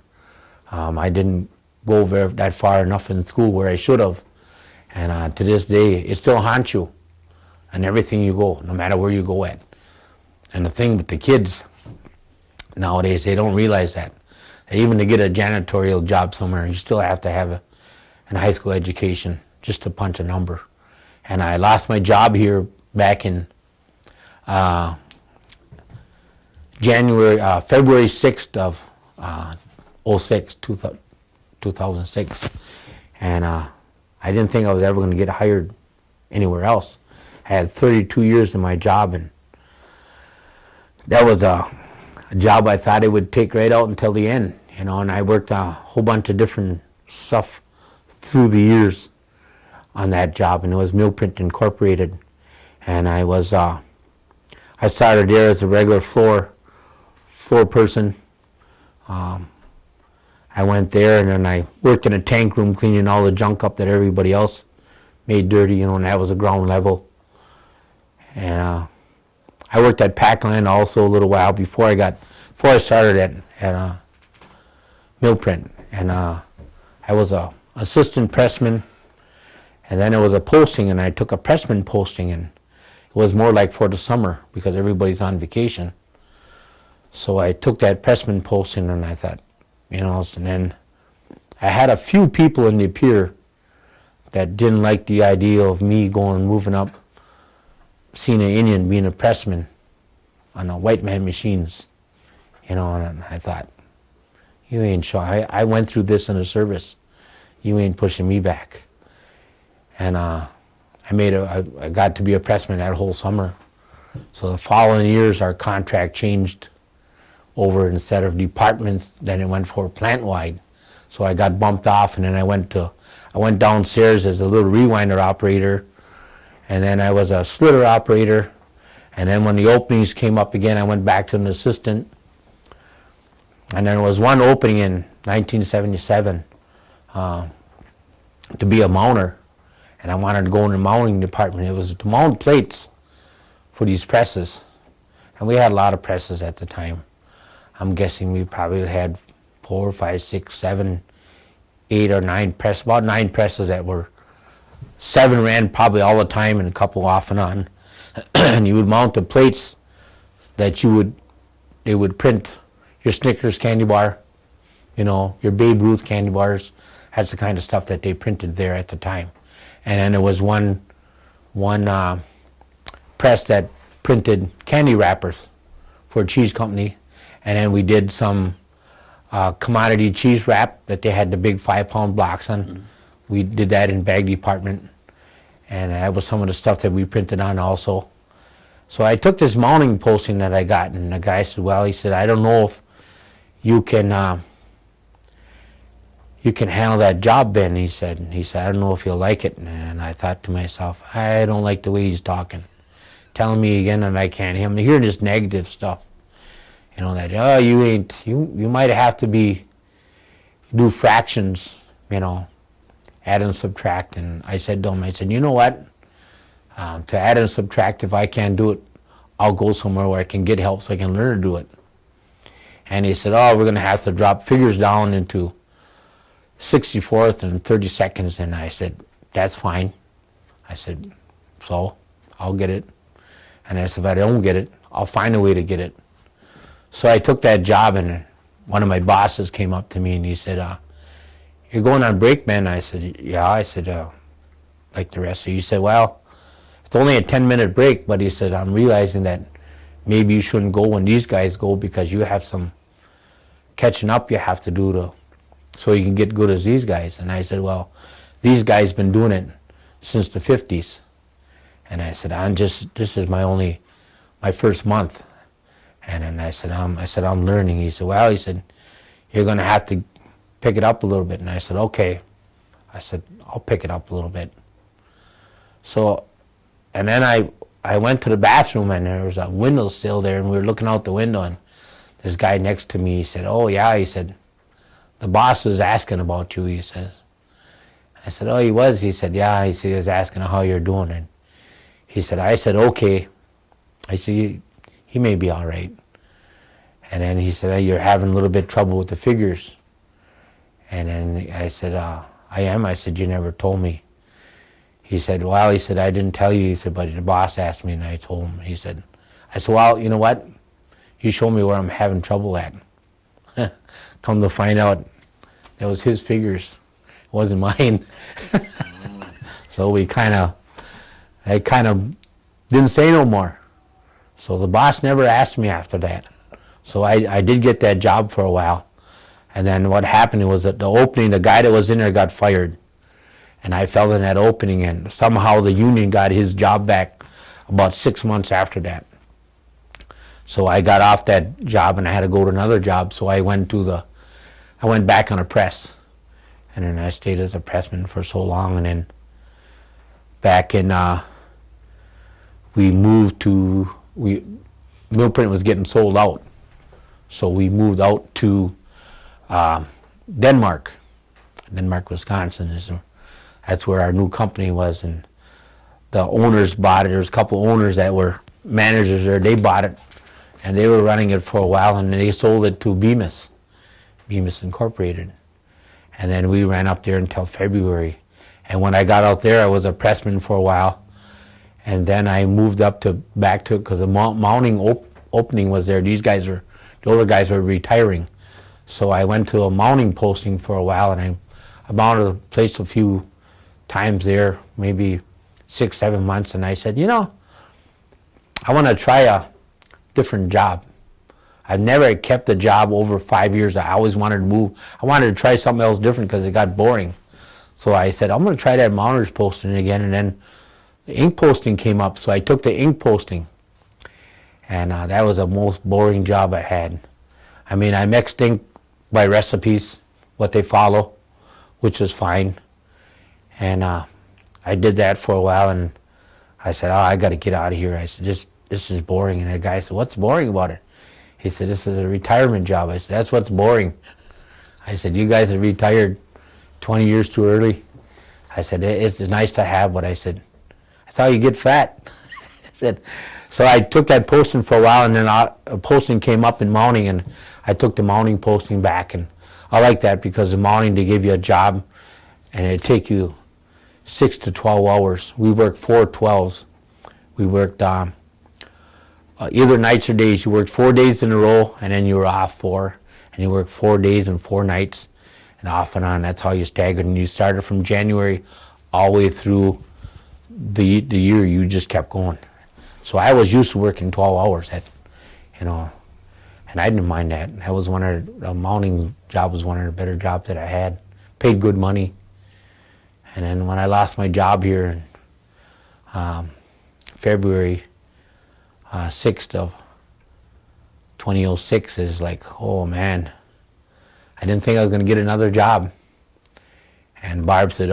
I didn't go that far enough in school where I should have. And to this day, it still haunts you and everything you go, no matter where you go at. And the thing with the kids nowadays, they don't realize that even to get a janitorial job somewhere, you still have to have a high school education just to punch a number. And I lost my job here back in February 6th of 2006. And I didn't think I was ever going to get hired anywhere else. I had 32 years in my job, and that was a job I thought it would take right out until the end, you know. And I worked a whole bunch of different stuff through the years on that job, and it was Mill Print Incorporated. And I started there as a regular floor person. I went there, and then I worked in a tank room cleaning all the junk up that everybody else made dirty, you know, and that was a ground level. And I worked at Packland also a little while before I started at Mill Print. And I was a assistant pressman, and then it was a posting, and I took a pressman posting, and it was more like for the summer because everybody's on vacation. So I took that pressman posting, and I thought, you know, and then I had a few people in the pier that didn't like the idea of me moving up, seeing an Indian being a pressman on a white man machines, you know. And I thought, you ain't sure. I went through this in the service. You ain't pushing me back. And I got to be a pressman that whole summer. So the following years, our contract changed over. Instead of departments, then it went for plant-wide. So I got bumped off, and then I went downstairs as a little rewinder operator, and then I was a slitter operator. And then when the openings came up again, I went back to an assistant. And there was one opening in 1977 to be a mounter, and I wanted to go in the mounting department. It was to mount plates for these presses, and we had a lot of presses at the time. I'm guessing we probably had 4, 5, 6, 7, 8 or 9 presses, about 9 presses that were 7 ran probably all the time and a couple off and on. And you would mount the plates that they would print your Snickers candy bar, you know, your Babe Ruth candy bars. That's the kind of stuff that they printed there at the time. And then there was one press that printed candy wrappers for a cheese company. And then we did some commodity cheese wrap that they had the big 5-pound blocks on. Mm-hmm. We did that in bag department. And that was some of the stuff that we printed on also. So I took this mounting posting that I got, and the guy said, well, he said, I don't know if you can handle that job, Ben. He said, I don't know if you'll like it. And I thought to myself, I don't like the way he's talking. Telling me again that I can't. I'm hearing this negative stuff. You know, that, oh, you might have to do fractions, you know, add and subtract. And I said to him, you know what? To add and subtract, if I can't do it, I'll go somewhere where I can get help so I can learn to do it. And he said, oh, we're going to have to drop figures down into 64th and 32nds. And I said, that's fine. I said, so I'll get it. And I said, if I don't get it, I'll find a way to get it. So I took that job, and one of my bosses came up to me and he said, you're going on break, man? I said, yeah. I said, like the rest of you. He said, well, it's only a 10-minute break, but he said, I'm realizing that maybe you shouldn't go when these guys go because you have some catching up you have to do so you can get good as these guys. And I said, well, these guys been doing it since the 50s. And I said, this is my first month. And then I said, I'm learning. He said, well, you're going to have to pick it up a little bit. And I said, okay. I said, I'll pick it up a little bit. So, and then I went to the bathroom, and there was a windowsill there, and we were looking out the window, and this guy next to me, he said, oh yeah, he said, the boss was asking about you, he says. I said, oh, he was? He said, yeah. He was asking how you're doing. And he said, I said, okay. I said, he may be all right. And then he said, you're having a little bit of trouble with the figures. And then I said, I am. I said, you never told me. He said, well, I didn't tell you. He said, but the boss asked me and I told him. I said, well, you know what? You show me where I'm having trouble at. Come to find out, that was his figures. It wasn't mine. So I kind of didn't say no more. So the boss never asked me after that. So I did get that job for a while. And then what happened was that the opening, the guy that was in there got fired. And I fell in that opening, and somehow the union got his job back about 6 months after that. So I got off that job and I had to go to another job. So I went back on a press. And then I stayed as a pressman for so long. And then back in, Millprint was getting sold out. So we moved out to Denmark, Wisconsin. That's where our new company was, and the owners bought it. There was a couple owners that were managers there. They bought it, and they were running it for a while, and they sold it to Bemis Incorporated. And then we ran up there until February. And when I got out there, I was a pressman for a while, and then I moved up back to because the mounting opening was there. The older guys were retiring, so I went to a mounting posting for a while, and I mounted a place a few times there, maybe 6-7 months, and I said, I want to try a different job. I've never kept a job over 5 years. I always wanted to move. I wanted to try something else different because it got boring. So I said, I'm going to try that mounters posting again, and then the ink posting came up, so I took the ink posting, and that was the most boring job I had. I mean, I mixed ink by recipes, what they follow, which is fine. And I did that for a while, and I said, I got to get out of here. I said, this is boring. And the guy said, what's boring about it? He said, this is a retirement job. I said, that's what's boring. I said, you guys have retired 20 years too early. I said, it's nice to have, but I said, that's how you get fat. I said, so I took that posting for a while, and then a posting came up in mounting, and I took the mounting posting back. And I like that because the mounting, they give you a job, and it'd take you 6 to 12 hours. We worked 4 12s. We worked either nights or days. You worked 4 days in a row, and then you were off 4. And you worked 4 days and 4 nights, and off and on. That's how you staggered. And you started from January all the way through the year. You just kept going. So I was used to working 12 hours and I didn't mind that. That was the mounting job was one of the better jobs that I had. Paid good money. And then when I lost my job here in February 6th of 2006, is like, oh man, I didn't think I was going to get another job. And Barb said,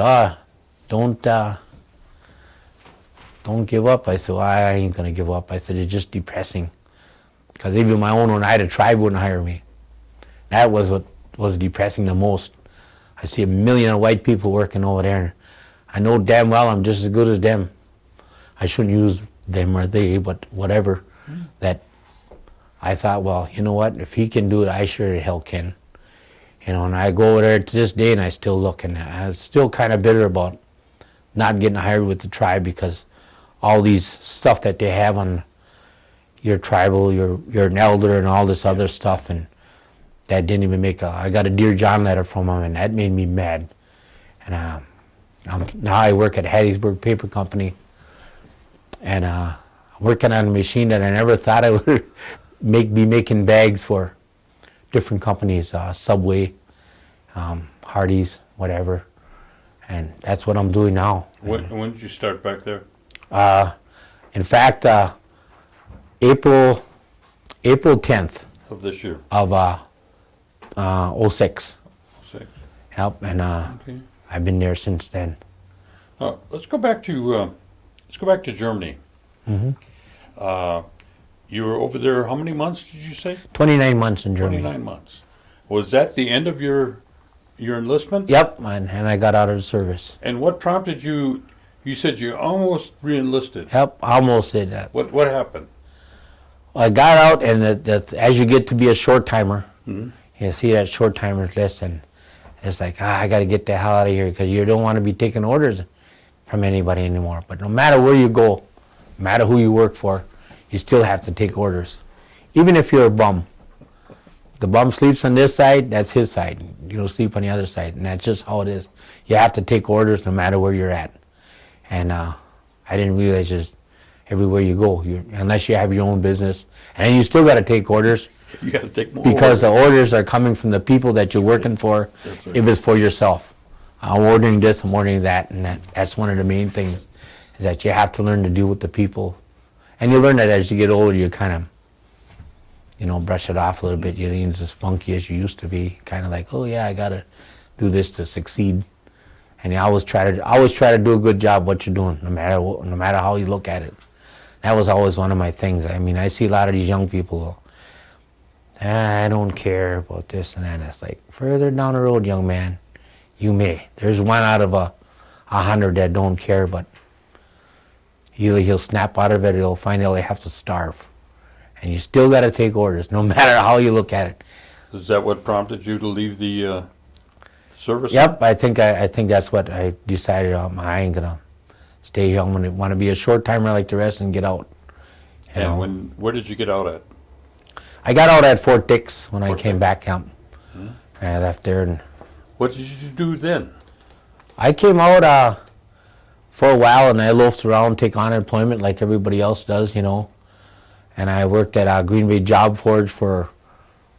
don't give up. I said, well, I ain't going to give up. I said, it's just depressing. Because even my own Oneida tribe wouldn't hire me. That was what was depressing the most. I see a million of white people working over there. And I know damn well I'm just as good as them. I shouldn't use them or they, but whatever. That I thought, well, you know what? If he can do it, I sure the hell can. And I go over there to this day and I still look, and I'm still kind of bitter about not getting hired with the tribe, because all these stuff that they have on your tribal, you're an elder and all this other stuff, and that didn't even I got a Dear John letter from him, and that made me mad. And now I work at Hattiesburg Paper Company, and I'm working on a machine that I never thought I would be making bags for different companies, Subway, Hardee's, whatever. And that's what I'm doing now. When did you start back there? In fact, April 10th Of this year? of 06. 6. Yep, and Okay. I've been there since then. Let's go back to Germany. Mm-hmm. You were over there how many months did you say? 29 months in Germany. 29 months. Was that the end of your enlistment? Yep, and I got out of the service. And what prompted you? You said you almost re-enlisted. Yep, almost did that. What happened? I got out, and as you get to be a short timer, Mm-hmm. you see that short timers list, and it's like, I got to get the hell out of here, because you don't want to be taking orders from anybody anymore. But no matter where you go, no matter who you work for, you still have to take orders. Even if you're a bum. The bum sleeps on this side, that's his side. You don't sleep on the other side, and that's just how it is. You have to take orders no matter where you're at. And I didn't realize just everywhere you go, unless you have your own business, and you still got to take orders. You got to take more Because orders. the orders are coming from the people that you're working for. That's right. If it's for yourself. I'm ordering this, I'm ordering that, and that's one of the main things, is that you have to learn to deal with the people. And you learn that as you get older, you kind of, brush it off a little bit. You ain't as funky as you used to be. Kind of like, oh yeah, I got to do this to succeed. And you always try to do a good job what you're doing, no matter how you look at it. That was always one of my things. I mean, I see a lot of these young people, I don't care about this and that. And it's like, further down the road, young man, you may. There's one out of 100 that don't care, but he'll snap out of it. He'll find he'll have to starve. And you still got to take orders, no matter how you look at it. Is that what prompted you to leave the service? Yep, I think that's what I decided. I ain't gonna stay here. I'm gonna want to be a short timer like the rest and get out. And where did you get out at? I got out at Fort Dix when I Fort came Dix. back out. I left there, and What did you do then? I came out for a while, and I loafed around, take on employment like everybody else does, And I worked at Green Bay Job Forge for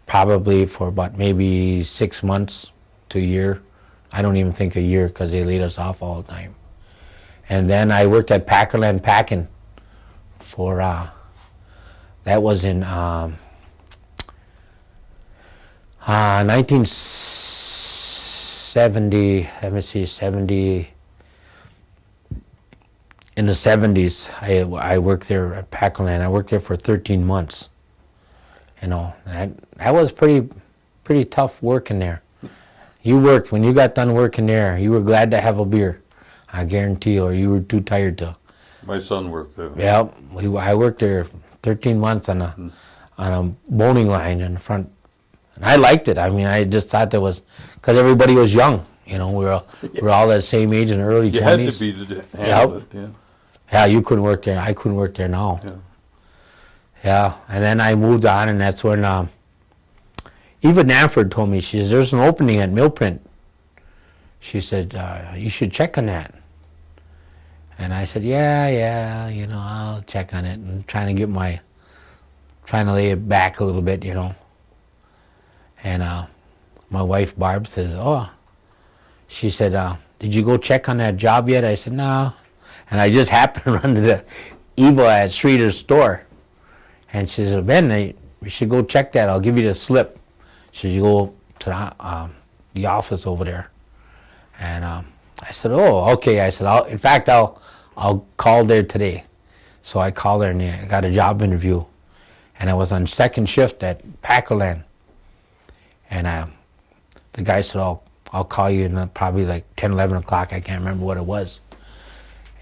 about maybe 6 months to a year. I don't even think a year, because they laid us off all the time. And then I worked at Packerland Packing for, that was in 1970, let me see, 70, in the 70s, I worked there at Packerland. I worked there for 13 months. That was pretty tough working there. When you got done working there, you were glad to have a beer, I guarantee you, or you were too tired to. My son worked there. Yeah, I worked there 13 months on a boning line in the front. And I liked it. I mean, I just thought that was, because everybody was young. We were all the same age in the early 20s. You had to be to handle it, yeah. Yeah, you couldn't work there. I couldn't work there now. Yeah. Yeah, and then I moved on, and that's when Eva Namford told me, she says, there's an opening at Millprint. She said, you should check on that. And I said, yeah, I'll check on it. And trying to lay it back a little bit, And my wife, Barb, says, she said, did you go check on that job yet? I said, no. And I just happened to run to the Eva at Streeter's store. And she said, Ben, we should go check that. I'll give you the slip. She said, you go to the office over there. And I said, oh, okay. I said, I'll call there today. So I called there and I got a job interview. And I was on second shift at Packerland. And the guy said, I'll call you in probably like 10, 11 o'clock. I can't remember what it was.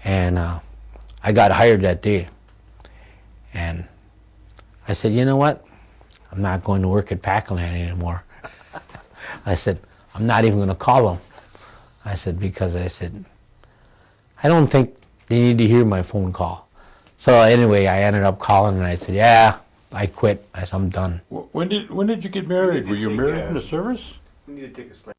And I got hired that day. And I said, you know what? I'm not going to work at Packerland anymore. I said, I'm not even going to call them. I said, because I don't think they need to hear my phone call. So anyway, I ended up calling and I said, yeah, I quit. I said, I'm done. When did you get married? Were you married in the service? We need to take a slight